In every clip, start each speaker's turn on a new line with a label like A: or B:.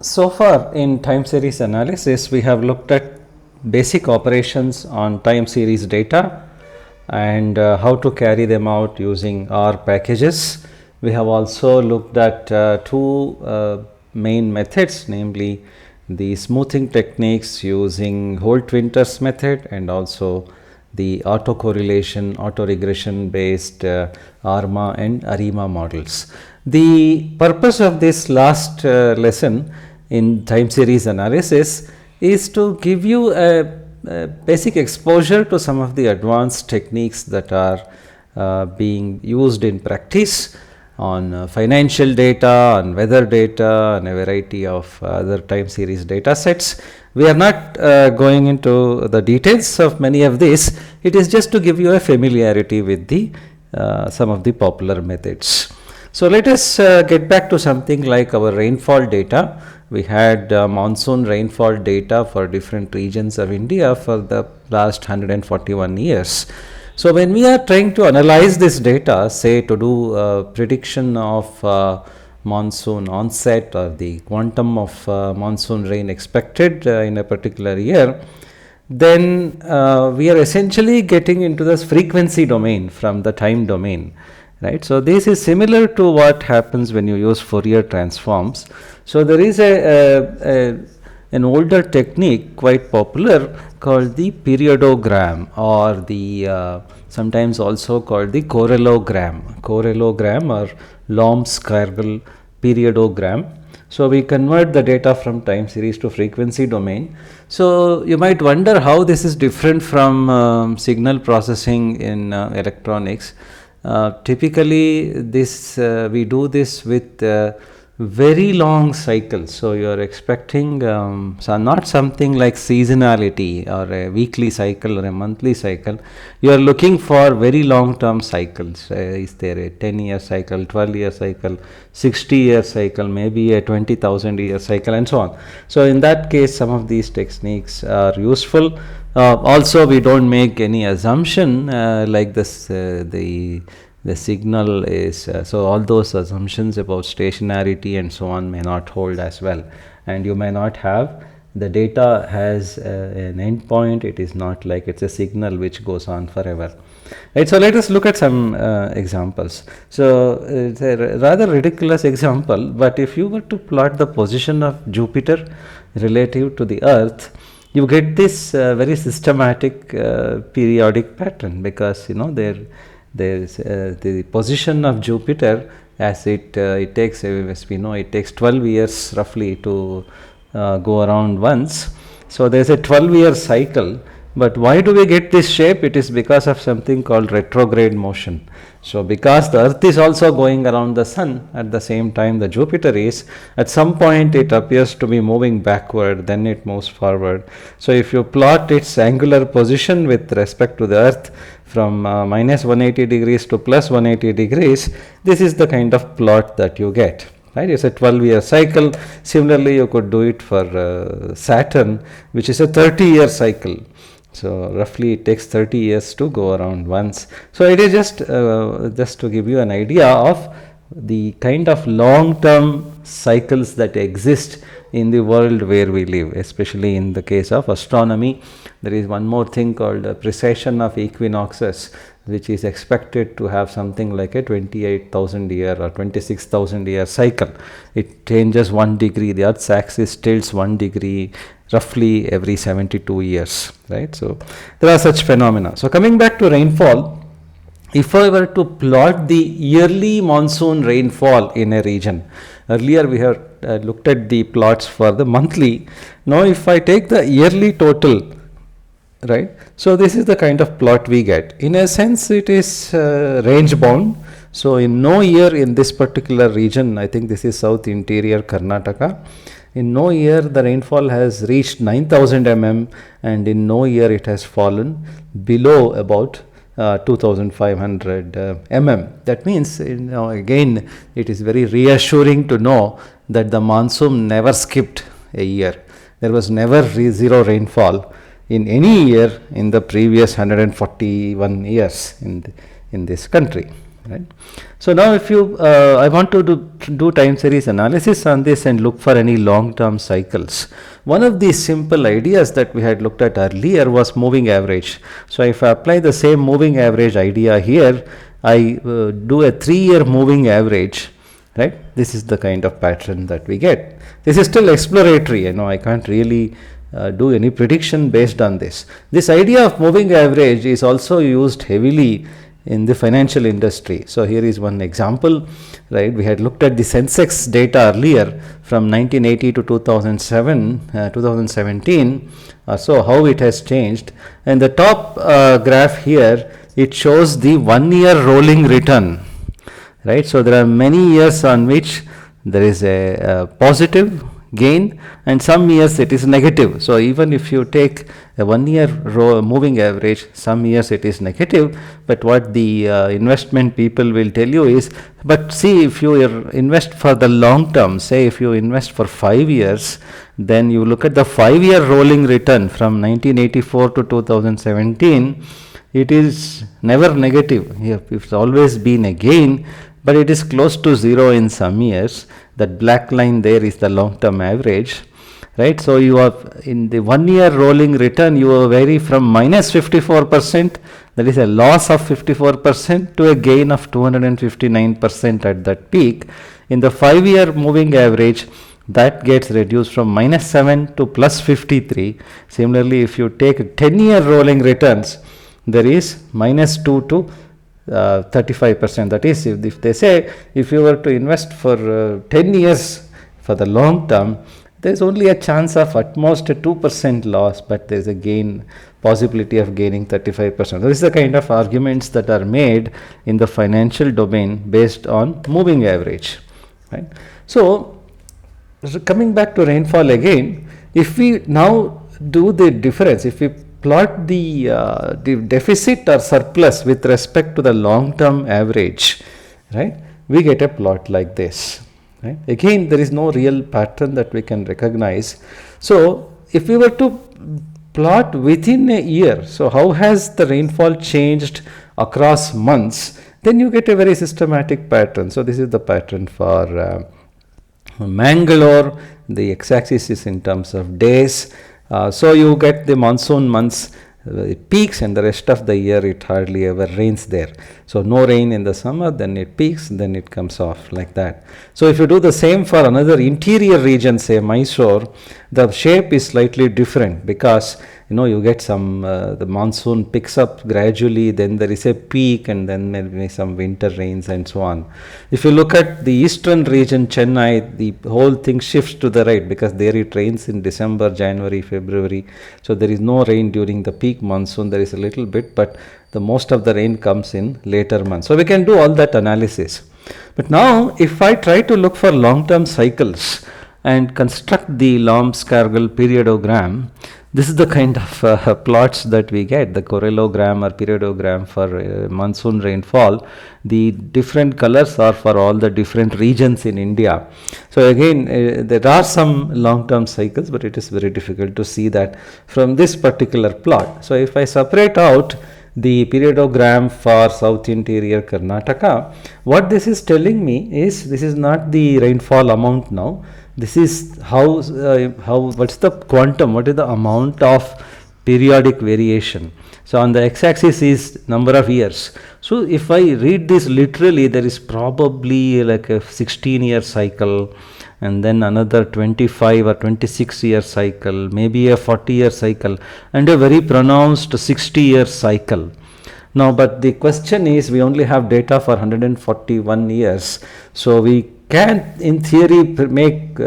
A: So far in time series analysis, we have looked at basic operations on time series data and how to carry them out using R packages. We have also looked at two main methods, namely the smoothing techniques using Holt-Winters method and also the autocorrelation, autoregression based ARMA and ARIMA models. The purpose of this last lesson in time series analysis is to give you a basic exposure to some of the advanced techniques that are being used in practice on financial data, on weather data, and a variety of other time series data sets. We are not going into the details of many of these. It is just to give you a familiarity with the some of the popular methods. So let us get back to something like our rainfall data. We had monsoon rainfall data for different regions of India for the last 141 years. So when we are trying to analyze this data, say to do prediction of monsoon onset or the quantum of monsoon rain expected in a particular year, then we are essentially getting into this frequency domain from the time domain. Right. So this is similar to what happens when you use Fourier transforms. So there is an older technique quite popular called the periodogram, or the sometimes also called the correlogram or Lom's-Cargill periodogram. So we convert the data from time series to frequency domain. So you might wonder how this is different from signal processing in electronics. Typically this we do this with very long cycles. So you are expecting so not something like seasonality or a weekly cycle or a monthly cycle. You are looking for very long term cycles. Is there a 10-year cycle, 12-year cycle, 60-year cycle, maybe a 20,000 year cycle, and so on. So in that case, some of these techniques are useful. Also, we don't make any assumption like this the signal is so all those assumptions about stationarity and so on may not hold as well, and you may not have the data has an endpoint. It is not like it's a signal which goes on forever. Right. So let us look at some examples. So it's a rather ridiculous example, but if you were to plot the position of Jupiter relative to the Earth, you get this very systematic periodic pattern, because there's the position of Jupiter, as it takes, as we know, it takes 12 years roughly to go around once. So there's a 12-year cycle. But why do we get this shape? It is because of something called retrograde motion. So because the Earth is also going around the Sun at the same time the Jupiter is, at some point it appears to be moving backward, then it moves forward. So if you plot its angular position with respect to the Earth from minus 180 degrees to plus 180 degrees, this is the kind of plot that you get. Right, it's a 12-year cycle. Similarly, you could do it for Saturn, which is a 30-year cycle. So roughly it takes 30 years to go around once. So it is just to give you an idea of the kind of long-term cycles that exist in the world where we live, especially in the case of astronomy. There is one more thing called precession of equinoxes, which is expected to have something like a 28,000 year or 26,000 year cycle. It changes 1 degree, the Earth's axis tilts 1 degree roughly every 72 years, right? So there are such phenomena. So coming back to rainfall, if I were to plot the yearly monsoon rainfall in a region, earlier we have looked at the plots for the monthly. Now if I take the yearly total, right, so this is the kind of plot we get. In a sense it is range bound. So in no year in this particular region, I think this is south interior Karnataka, in no year the rainfall has reached 9,000 mm, and in no year it has fallen below about 2,500 mm. That means, again, it is very reassuring to know that the monsoon never skipped a year. There was never zero rainfall in any year in the previous 141 years in this country. right? So now if you, I want to do time series analysis on this and look for any long-term cycles. One of the simple ideas that we had looked at earlier was moving average. So if I apply the same moving average idea here, I do a 3-year moving average, right? This is the kind of pattern that we get. This is still exploratory, I can't really do any prediction based on this. This idea of moving average is also used heavily in the financial industry. So here is one example, right? We had looked at the Sensex data earlier from 1980 to 2017, so how it has changed. And the top graph here, it shows the 1-year rolling return, right? So there are many years on which there is a positive gain and some years it is negative. So even if you take a 1-year moving average, some years it is negative, but what the investment people will tell you is, but see, if you invest for the long term, say if you invest for 5 years, then you look at the 5-year rolling return from 1984 to 2017, it is never negative. It's always been a gain, but it is close to zero in some years. That black line there is the long-term average, right? So you have in the 1-year rolling return, you vary from minus 54%, that is a loss of 54%, to a gain of 259% at that peak. In the 5-year moving average, that gets reduced from minus 7 to plus 53. Similarly, if you take 10-year rolling returns, there is minus 2 to 35%. That is, if they say if you were to invest for 10 years for the long term, there is only a chance of at most a 2% loss, but there is a gain possibility of gaining 35%. This is the kind of arguments that are made in the financial domain based on moving average, right? So coming back to rainfall again, if we now do the difference, if we plot the deficit or surplus with respect to the long-term average, right, we get a plot like this, right? Again, there is no real pattern that we can recognize. So if we were to plot within a year, so how has the rainfall changed across months, then you get a very systematic pattern. So this is the pattern for Mangalore. The x-axis is in terms of days. So you get the monsoon months, it peaks, and the rest of the year it hardly ever rains there. So no rain in the summer, then it peaks, then it comes off like that. So if you do the same for another interior region, say Mysore, the shape is slightly different because you get some the monsoon picks up gradually, then there is a peak, and then maybe some winter rains and so on. If you look at the eastern region, Chennai, the whole thing shifts to the right because there it rains in December, January, February. So there is no rain during the peak monsoon. There is a little bit, but the most of the rain comes in later months. So we can do all that analysis. But now if I try to look for long-term cycles and construct the Lomskargel periodogram, this is the kind of plots that we get, the correlogram or periodogram for monsoon rainfall. The different colors are for all the different regions in India. So again, there are some long-term cycles, but it is very difficult to see that from this particular plot. So if I separate out the periodogram for South Interior Karnataka, what this is telling me is this is not the rainfall amount now. This is how what's the quantum, what is the amount of periodic variation. So on the x-axis is number of years. So if I read this literally, there is probably like a 16-year cycle, and then another 25 or 26-year cycle, maybe a 40-year cycle, and a very pronounced 60-year cycle. Now, but the question is, we only have data for 141 years. So we can in theory make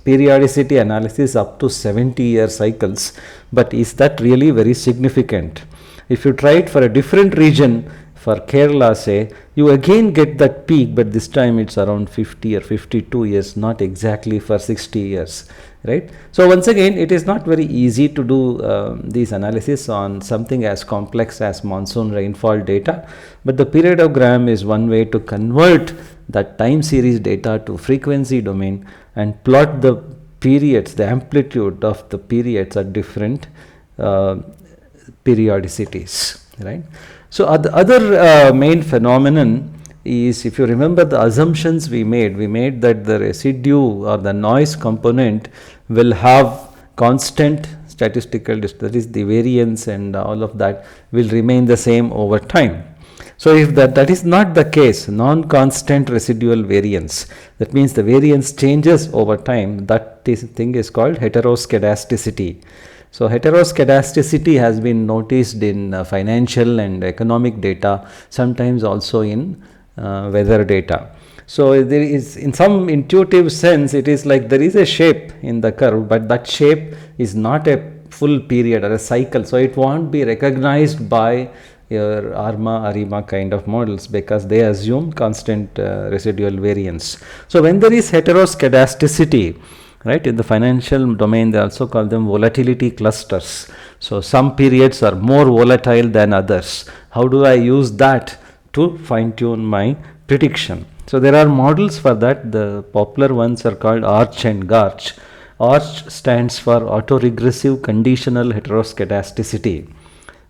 A: periodicity analysis up to 70-year cycles, but is that really very significant? If you try it for a different region, for Kerala say, you again get that peak, but this time it's around 50 or 52 years, not exactly for 60 years, right? So once again, it is not very easy to do these analysis on something as complex as monsoon rainfall data, but the periodogram is one way to convert that time series data to frequency domain and plot the periods, the amplitude of the periods at different periodicities, right? So the other main phenomenon is, if you remember the assumptions we made that the residue or the noise component will have constant statistical that is the variance, and all of that will remain the same over time. So if that is not the case, non-constant residual variance, that means the variance changes over time, that thing is called heteroscedasticity. So heteroscedasticity has been noticed in financial and economic data, sometimes also in weather data. So there is, in some intuitive sense, it is like there is a shape in the curve, but that shape is not a full period or a cycle, so it won't be recognized by your ARMA kind of models, because they assume constant residual variance. So when there is heteroscedasticity, right, in the financial domain, they also call them volatility clusters. So some periods are more volatile than others. How do I use that to fine tune my prediction? So there are models for that. The popular ones are called ARCH and GARCH. ARCH stands for autoregressive conditional heteroscedasticity,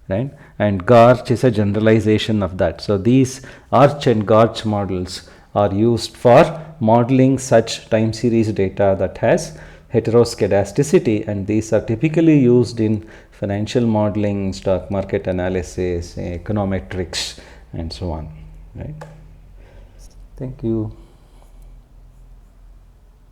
A: right, and GARCH is a generalization of that. So these ARCH and GARCH models are used for modeling such time series data that has heteroscedasticity, and these are typically used in financial modeling, stock market analysis, econometrics, and so on, right. Thank you.